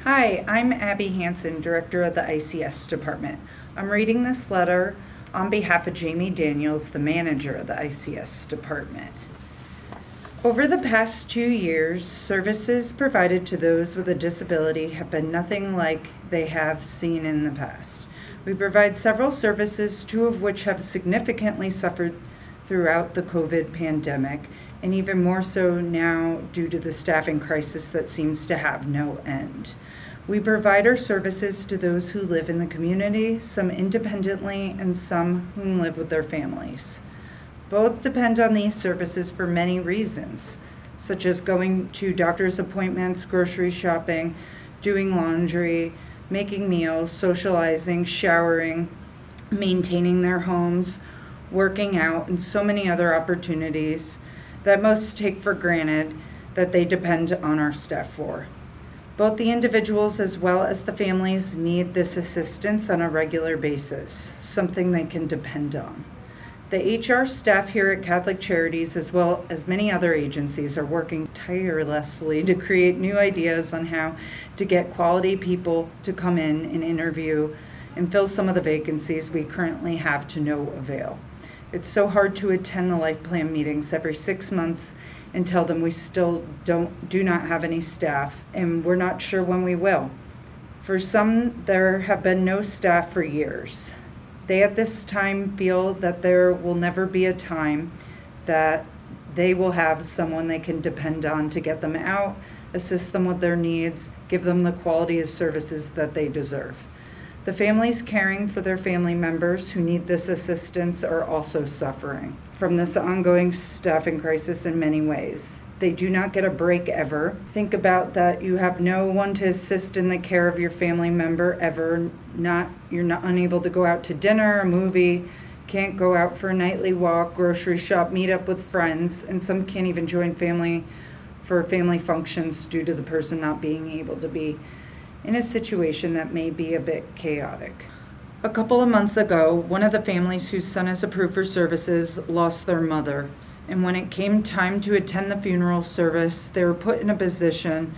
Hi, I'm Abbie Hanson, Director of the ICS Department. I'm reading this letter on behalf of Jamie Daniels, the manager of the ICS Department. Over the past 2 years, services provided to those with a disability have been nothing like they have seen in the past. We provide several services, 2 of which have significantly suffered throughout the COVID pandemic, and even more so now due to the staffing crisis that seems to have no end. We provide our services to those who live in the community, some independently and some who live with their families. Both depend on these services for many reasons, such as going to doctor's appointments, grocery shopping, doing laundry, making meals, socializing, showering, maintaining their homes, working out, and so many other opportunities that most take for granted that they depend on our staff for. Both the individuals as well as the families need this assistance on a regular basis, something they can depend on. The HR staff here at Catholic Charities, as well as many other agencies, are working tirelessly to create new ideas on how to get quality people to come in and interview and fill some of the vacancies we currently have to no avail. It's so hard to attend the life plan meetings every 6 months and tell them we still do not have any staff, and we're not sure when we will. For some, there have been no staff for years. They at this time feel that there will never be a time that they will have someone they can depend on to get them out, assist them with their needs, give them the quality of services that they deserve. The families caring for their family members who need this assistance are also suffering from this ongoing staffing crisis in many ways. They do not get a break ever. Think about that you have no one to assist in the care of your family member ever. You're not unable to go out to dinner, a movie, can't go out for a nightly walk, grocery shop, meet up with friends, and some can't even join family for family functions due to the person not being able to be in a situation that may be a bit chaotic. A couple of months ago, one of the families whose son is approved for services lost their mother, and when it came time to attend the funeral service, they were put in a position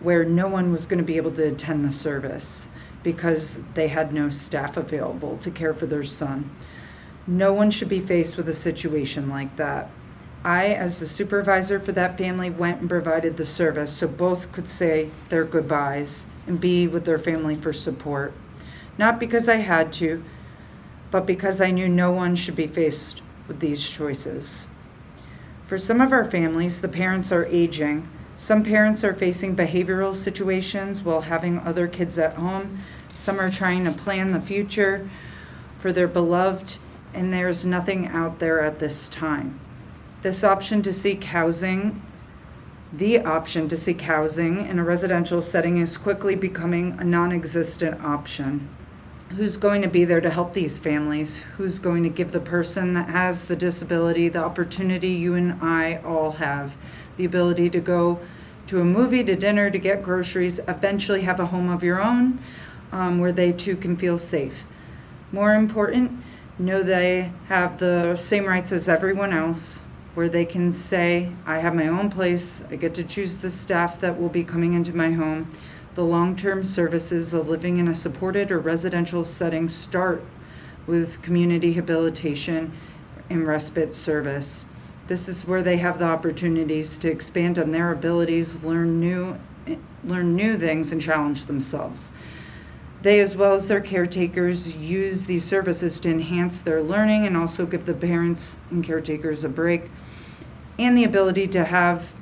where no one was going to be able to attend the service because they had no staff available to care for their son. No one should be faced with a situation like that. I, as the supervisor for that family, went and provided the service so both could say their goodbyes and be with their family for support. Not because I had to, but because I knew no one should be faced with these choices. For some of our families, the parents are aging. Some parents are facing behavioral situations while having other kids at home. Some are trying to plan the future for their beloved, and there's nothing out there at this time. The option to seek housing in a residential setting is quickly becoming a non-existent option. Who's going to be there to help these families? Who's going to give the person that has the disability the opportunity you and I all have? The ability to go to a movie, to dinner, to get groceries, eventually have a home of your own where they too can feel safe. More important, know they have the same rights as everyone else, where they can say, I have my own place, I get to choose the staff that will be coming into my home. The long-term services of living in a supported or residential setting start with community rehabilitation and respite service. This is where they have the opportunities to expand on their abilities, learn new things, and challenge themselves. They, as well as their caretakers, use these services to enhance their learning and also give the parents and caretakers a break and the ability to have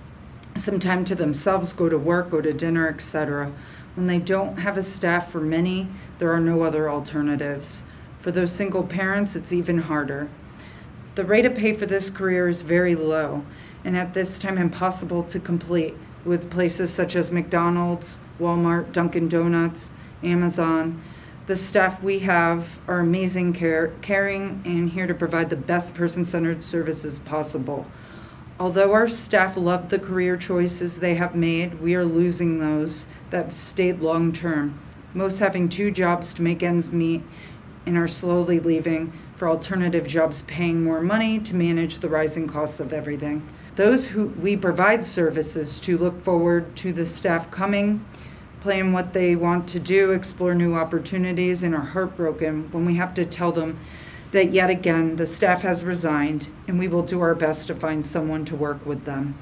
some time to themselves, go to work, go to dinner, etc. When they don't have a staff, for many, there are no other alternatives. For those single parents, it's even harder. The rate of pay for this career is very low, and at this time impossible to complete with places such as McDonald's, Walmart, Dunkin' Donuts, Amazon. The staff we have are amazing, caring, and here to provide the best person-centered services possible. Although our staff love the career choices they have made, we are losing those that have stayed long-term, most having 2 jobs to make ends meet and are slowly leaving for alternative jobs paying more money to manage the rising costs of everything. Those who we provide services to look forward to the staff coming plan what they want to do, explore new opportunities, and are heartbroken when we have to tell them that yet again the staff has resigned and we will do our best to find someone to work with them.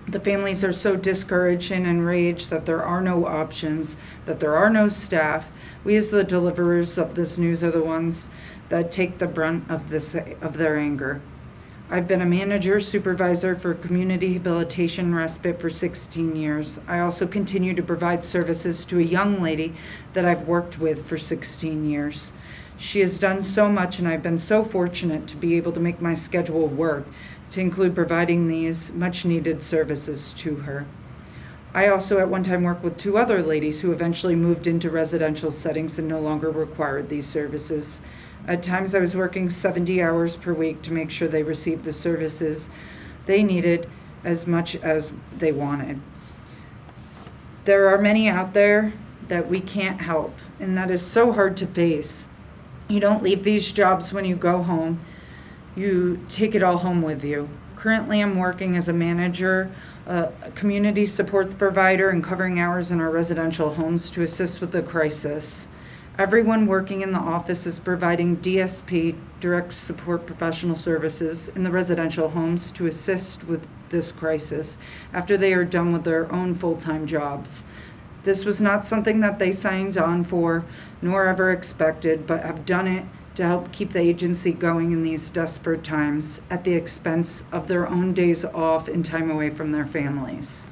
The families are so discouraged and enraged that there are no options, that there are no staff. We as the deliverers of this news are the ones that take the brunt of their anger. I've been a manager supervisor for community rehabilitation respite for 16 years. I also continue to provide services to a young lady that I've worked with for 16 years. She has done so much, and I've been so fortunate to be able to make my schedule work to include providing these much needed services to her. I also at one time worked with 2 other ladies who eventually moved into residential settings and no longer required these services. At times I was working 70 hours per week to make sure they received the services they needed as much as they wanted. There are many out there that we can't help, and that is so hard to face. You don't leave these jobs when you go home. You take it all home with you. Currently, I'm working as a manager, a community supports provider, and covering hours in our residential homes to assist with the crisis. Everyone working in the office is providing DSP, direct support professional services, in the residential homes to assist with this crisis after they are done with their own full-time jobs. This was not something that they signed on for, nor ever expected, but have done it to help keep the agency going in these desperate times at the expense of their own days off and time away from their families.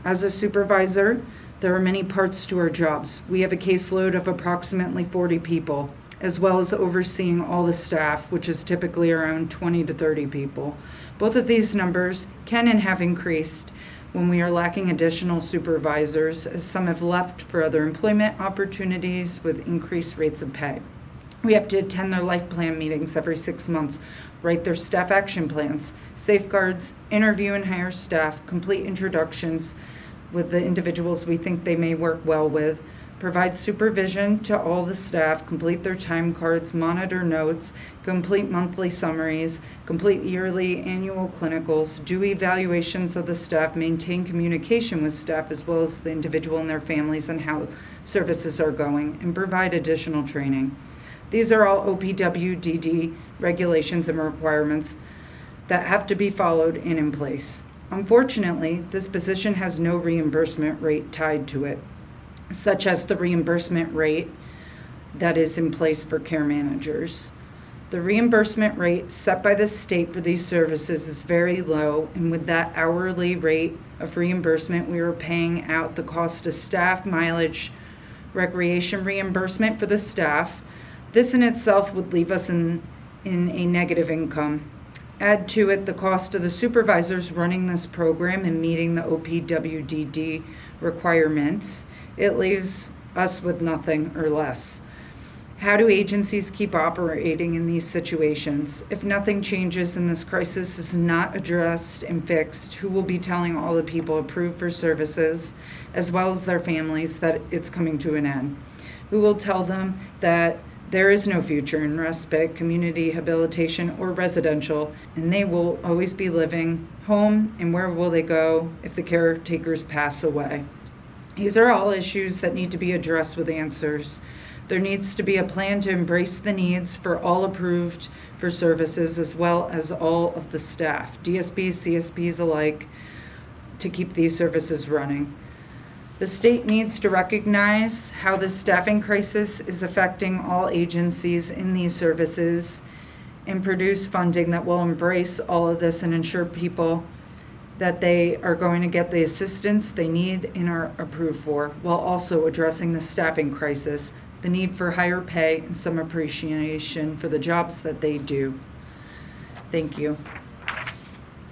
As a supervisor, there are many parts to our jobs. We have a caseload of approximately 40 people, as well as overseeing all the staff, which is typically around 20 to 30 people. Both of these numbers can and have increased when we are lacking additional supervisors, as some have left for other employment opportunities with increased rates of pay. We have to attend their life plan meetings every 6 months, write their staff action plans, safeguards, interview and hire staff, complete introductions with the individuals we think they may work well with, provide supervision to all the staff, complete their time cards, monitor notes, complete monthly summaries, complete yearly annual clinicals, do evaluations of the staff, maintain communication with staff as well as the individual and their families and how services are going, and provide additional training. These are all OPWDD regulations and requirements that have to be followed and in place. Unfortunately, this position has no reimbursement rate tied to it, such as the reimbursement rate that is in place for care managers. The reimbursement rate set by the state for these services is very low, and with that hourly rate of reimbursement, we are paying out the cost of staff, mileage, recreation reimbursement for the staff. This in itself would leave us in a negative income. Add to it the cost of the supervisors running this program and meeting the OPWDD requirements. It leaves us with nothing or less. How do agencies keep operating in these situations? If nothing changes and this crisis is not addressed and fixed, who will be telling all the people approved for services, as well as their families, that it's coming to an end? Who will tell them that there is no future in respite, community rehabilitation, or residential, and they will always be living home, and where will they go if the caretakers pass away? These are all issues that need to be addressed with answers. There needs to be a plan to embrace the needs for all approved for services, as well as all of the staff, DSPs, CSPs alike, to keep these services running. The state needs to recognize how the staffing crisis is affecting all agencies in these services and produce funding that will embrace all of this and ensure people that they are going to get the assistance they need and are approved for, while also addressing the staffing crisis, the need for higher pay, and some appreciation for the jobs that they do. Thank you.